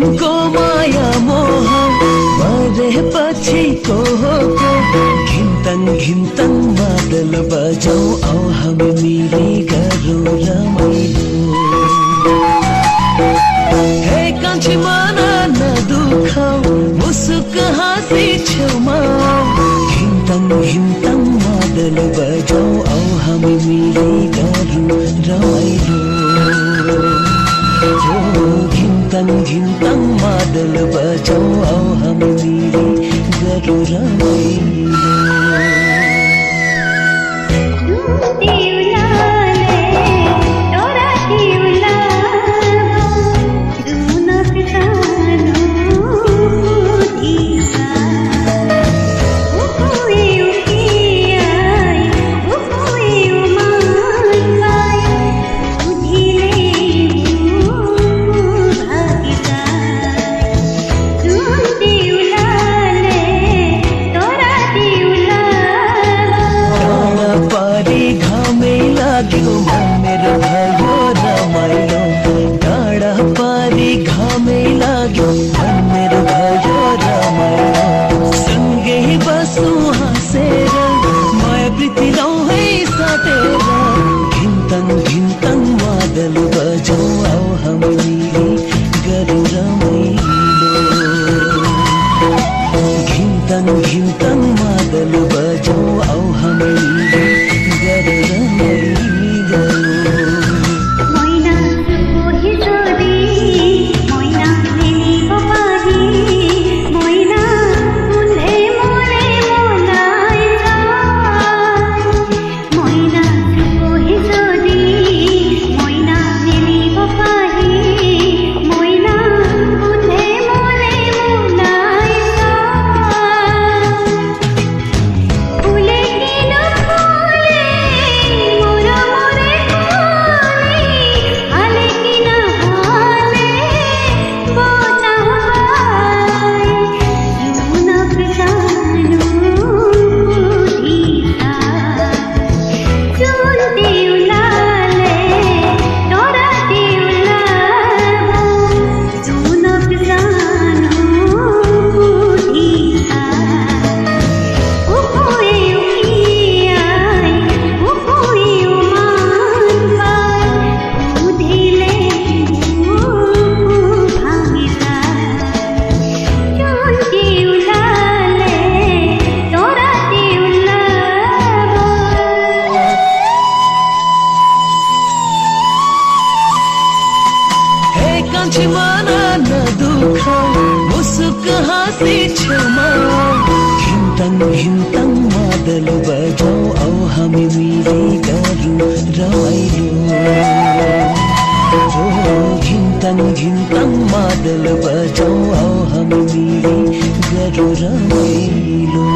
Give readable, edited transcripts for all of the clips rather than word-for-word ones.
दिनको माया मोह मरेपछिको हो घिन्तङ घिन्तङ मादल बजाऊ आऊ हामी मिली गरौँ रमाइलो। हे कान्छी मन नदुखाऊ मुसुक हाँसी छेउमा घिन्तङ घिन्तङ मादल बजाऊ आऊ हामी मिली गरौँ रमाइलो। घिन्तङ घिन्तङ मादल बजाऊ आऊ हामी मिली गरौँ रमाइलो। मेरो भयो रमाइलो डाँडा पारी घामै लाग्यो मेरो भयो रमाइलो। सँगै बसौँ हाँसेर माया प्रीति रौँ है साटेर घिन्तङ घिन्तङ मादल बजाऊ आऊ हामी मिली गरौँ रमाइलो। घिन्तङ घिन्तङ मादल बजाऊ आऊ हामी मिली गरौँ रमाइलो। कान्छी मन नदुखाऊ मुसुक हाँसी छेउमा घिन्तङ घिन्तङ मादल बजाऊ आऊ हामी मिली गरौँ रमाइलो। घिन्तङ घिन्तङ मादल बजाऊ आऊ हामी मिली गरौँ रमाइलो।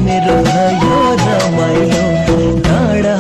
मेरो भयो रमाइलो डाँडा